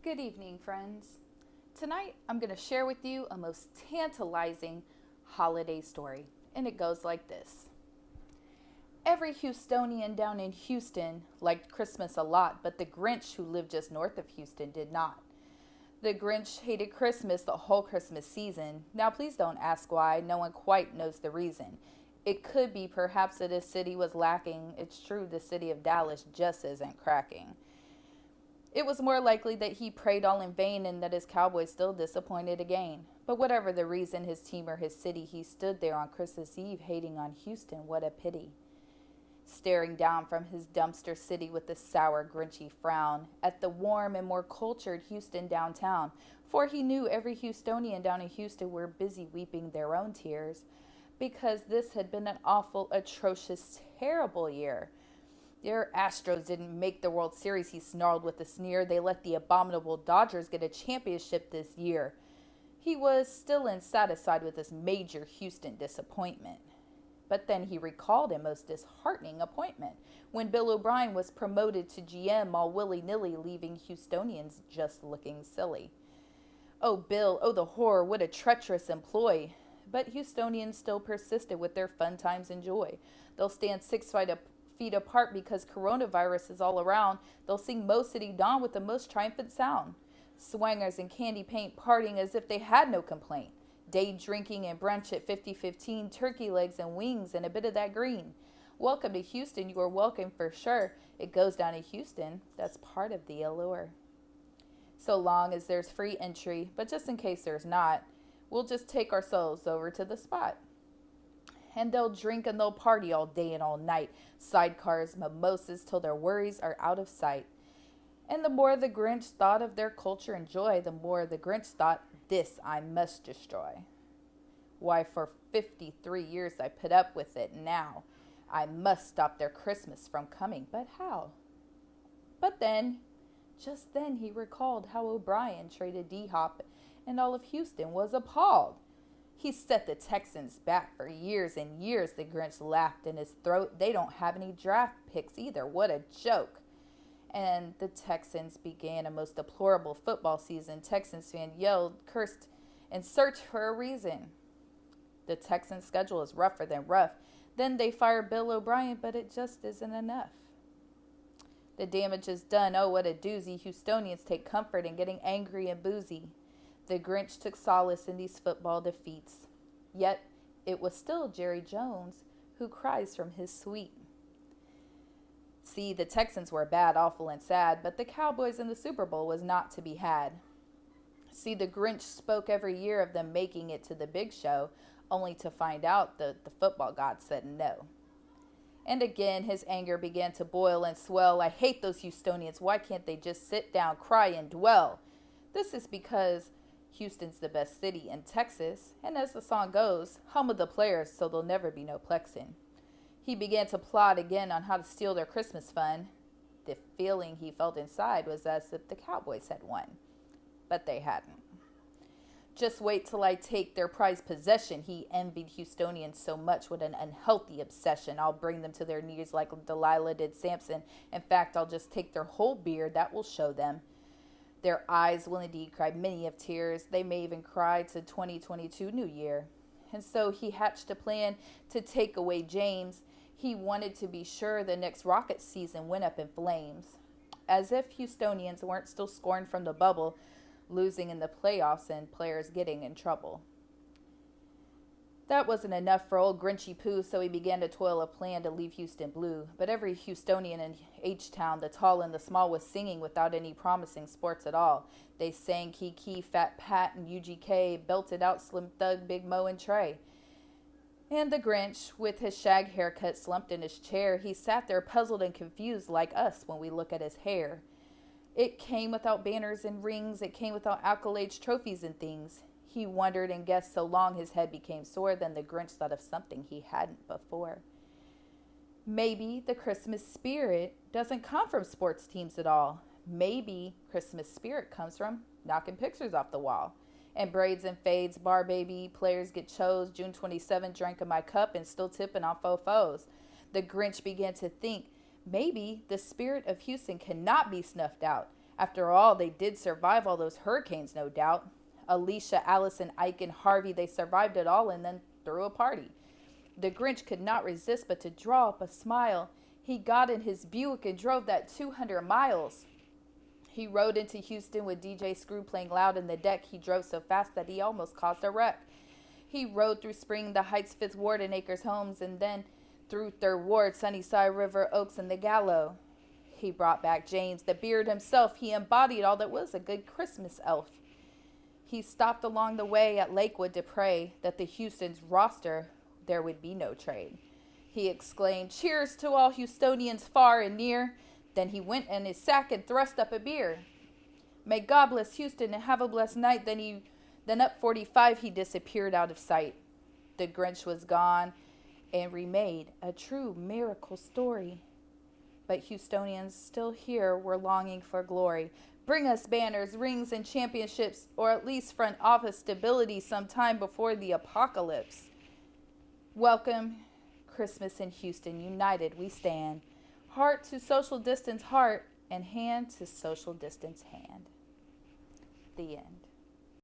Good evening, friends. Tonight I'm going to share with you a most tantalizing holiday story, and it goes like this. Every Houstonian down in Houston liked Christmas a lot, but the Grinch who lived just north of Houston did not. The Grinch hated Christmas the whole Christmas season. Now, please don't ask why. No one quite knows the reason. It could be perhaps that his city was lacking. It's true, the city of Dallas just isn't cracking. It was more likely that he prayed all in vain and that his Cowboys still disappointed again. But whatever the reason, his team or his city, he stood there on Christmas Eve hating on Houston. What a pity. Staring down from his dumpster city with a sour, grinchy frown at the warm and more cultured Houston downtown, for he knew every Houstonian down in Houston were busy weeping their own tears, because this had been an awful, atrocious, terrible year. Their Astros didn't make the World Series, he snarled with a sneer. They let the abominable Dodgers get a championship this year. He was still unsatisfied with this major Houston disappointment. But then he recalled a most disheartening appointment when Bill O'Brien was promoted to GM all willy-nilly, leaving Houstonians just looking silly. Oh, Bill, oh, the horror, what a treacherous employee. But Houstonians still persisted with their fun times and joy. They'll stand 6 feet apart because coronavirus is all around. They'll sing Mo City Dawn with the most triumphant sound. Swangers and candy paint partying as if they had no complaint. Day drinking and brunch at 50-15, turkey legs and wings and a bit of that green. Welcome to Houston, you are welcome for sure. It goes down in Houston, that's part of the allure. So long as there's free entry, but just in case there's not, we'll just take ourselves over to the spot. And they'll drink and they'll party all day and all night. Sidecars, mimosas, till their worries are out of sight. And the more the Grinch thought of their culture and joy, the more the Grinch thought, this I must destroy. Why, for 53 years I put up with it. Now I must stop their Christmas from coming. But how? But then, just then, he recalled how O'Brien traded D-Hop, and all of Houston was appalled. He set the Texans back for years and years. The Grinch laughed in his throat. They don't have any draft picks either. What a joke. And the Texans began a most deplorable football season. Texans fans yelled, cursed, and searched for a reason. The Texans' schedule is rougher than rough. Then they fired Bill O'Brien, but it just isn't enough. The damage is done. Oh, what a doozy. Houstonians take comfort in getting angry and boozy. The Grinch took solace in these football defeats. Yet, it was still Jerry Jones who cries from his suite. See, the Texans were bad, awful, and sad, but the Cowboys in the Super Bowl was not to be had. See, the Grinch spoke every year of them making it to the big show, only to find out that the football god said no. And again, his anger began to boil and swell. I hate those Houstonians. Why can't they just sit down, cry, and dwell? This is because Houston's the best city in Texas, and as the song goes, home of the players, so there'll never be no plexing. He began to plot again on how to steal their Christmas fun. The feeling he felt inside was as if the Cowboys had won, but they hadn't. Just wait till I take their prized possession. He envied Houstonians so much with an unhealthy obsession. I'll bring them to their knees like Delilah did Samson. In fact, I'll just take their whole beard. That will show them. Their eyes will indeed cry many of tears. They may even cry to 2022 New Year. And so he hatched a plan to take away James. He wanted to be sure the next rocket season went up in flames. As if Houstonians weren't still scorned from the bubble, losing in the playoffs and players getting in trouble. That wasn't enough for old Grinchy Pooh, so he began to toil a plan to leave Houston blue. But every Houstonian in H-Town, the tall and the small, was singing without any promising sports at all. They sang Kiki, Fat Pat, and UGK, belted out Slim Thug, Big Mo, and Trey. And the Grinch, with his shag haircut, slumped in his chair. He sat there puzzled and confused like us when we look at his hair. It came without banners and rings. It came without accolades, trophies, and things. He wondered and guessed so long his head became sore. Then the Grinch thought of something he hadn't before. Maybe the Christmas spirit doesn't come from sports teams at all. Maybe Christmas spirit comes from knocking pictures off the wall. And braids and fades, bar baby, players get chose, June 27, drank in my cup and still tipping on fofos. The Grinch began to think, maybe the spirit of Houston cannot be snuffed out. After all, they did survive all those hurricanes, no doubt. Alicia, Allison, Ike, and Harvey, they survived it all and then threw a party. The Grinch could not resist but to draw up a smile. He got in his Buick and drove that 200 miles. He rode into Houston with DJ Screw playing loud in the deck. He drove so fast that he almost caused a wreck. He rode through Spring, the Heights, 5th Ward, and Acres Homes, and then through 3rd Ward, Sunnyside, River Oaks, and the Gallo. He brought back James, the beard himself. He embodied all that was a good Christmas elf. He stopped along the way at Lakewood to pray that the Houston's roster there would be no trade. He exclaimed, "Cheers to all Houstonians far and near." Then he went in his sack and thrust up a beer. "May God bless Houston and have a blessed night." Then up 45 he disappeared out of sight. The Grinch was gone and remade a true miracle story. But Houstonians still here were longing for glory. Bring us banners, rings, and championships, or at least front office stability sometime before the apocalypse. Welcome, Christmas in Houston. United we stand. Heart to social distance heart, and hand to social distance hand. The end.